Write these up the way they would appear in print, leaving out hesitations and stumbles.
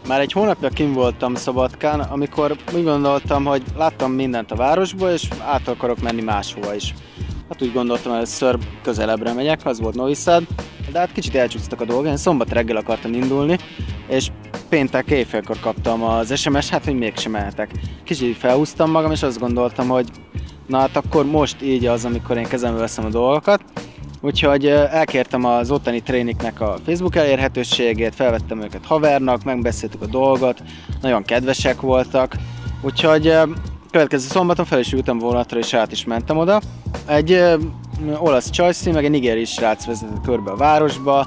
Már egy hónapja kint voltam Szabadkán, amikor úgy gondoltam, hogy láttam mindent a városból, és át akarok menni máshova is. Hát úgy gondoltam, először közelebbre megyek, az volt Novi Sad, de hát kicsit elcsúsztak a dolgok, én szombat reggel akartam indulni, és péntek éjfélkor kaptam az SMS-t, hát hogy mégsem mehetek. Kicsit felhúztam magam, és azt gondoltam, hogy na hát akkor most így az, amikor én kezembe veszem a dolgokat. Úgyhogy elkértem az ottani tréniknek a Facebook elérhetőségét, felvettem őket havernak, megbeszéltük a dolgot, nagyon kedvesek voltak. Úgyhogy következő szombaton fel is ültem vonatra, és át is mentem oda. Egy olasz csajszín, meg egy nigéri srác vezetett körbe a városba.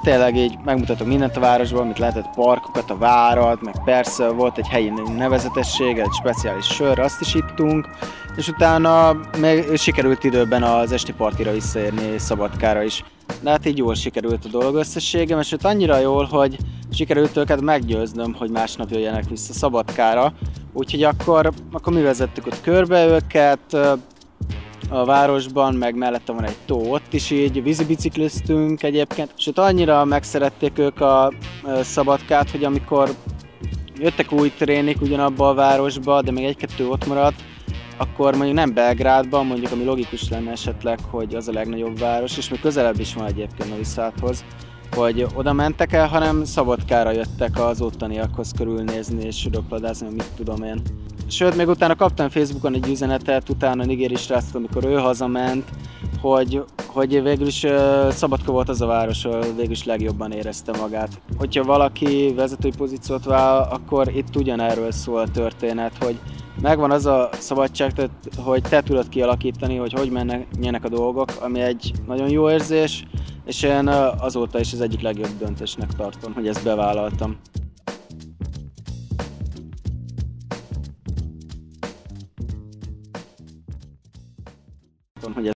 Tényleg így megmutatok mindent a városban, amit lehetett, parkokat, a várat, meg persze volt egy helyi nevezetesség, egy speciális sör, azt is ittunk, és utána még sikerült időben az esti partira visszaérni Szabadkára is. De hát így jól sikerült a dolog összességem, és annyira jól, hogy sikerült őket meggyőznöm, hogy másnap jöjjenek vissza Szabadkára. Úgyhogy akkor mi vezettük ott körbe őket, a városban, meg mellette van egy tó, ott is így vízibicikliztünk egyébként, és ott annyira megszerették ők a Szabadkát, hogy amikor jöttek új trénik ugyanabba a városba, de még egy-kettő ott maradt, akkor mondjuk nem Belgrádban, mondjuk ami logikus lenne esetleg, hogy az a legnagyobb város, és még közelebb is van egyébként Novi Sadhoz, hogy oda mentek el, hanem Szabadkára jöttek az ottaniakhoz körülnézni és röpladázni, mit tudom én. Sőt, még utána kaptam Facebookon egy üzenetet, utána a nigéri sráctól, amikor ő hazament, hogy végül is Szabadka volt az a város, ahol végül is legjobban érezte magát. Hogyha valaki vezetői pozíciót vál, akkor itt ugyanerről szól a történet, hogy megvan az a szabadság, hogy te tudod kialakítani, hogy menjenek a dolgok, ami egy nagyon jó érzés, és én azóta is az egyik legjobb döntésnek tartom, hogy ezt bevállaltam. Hogy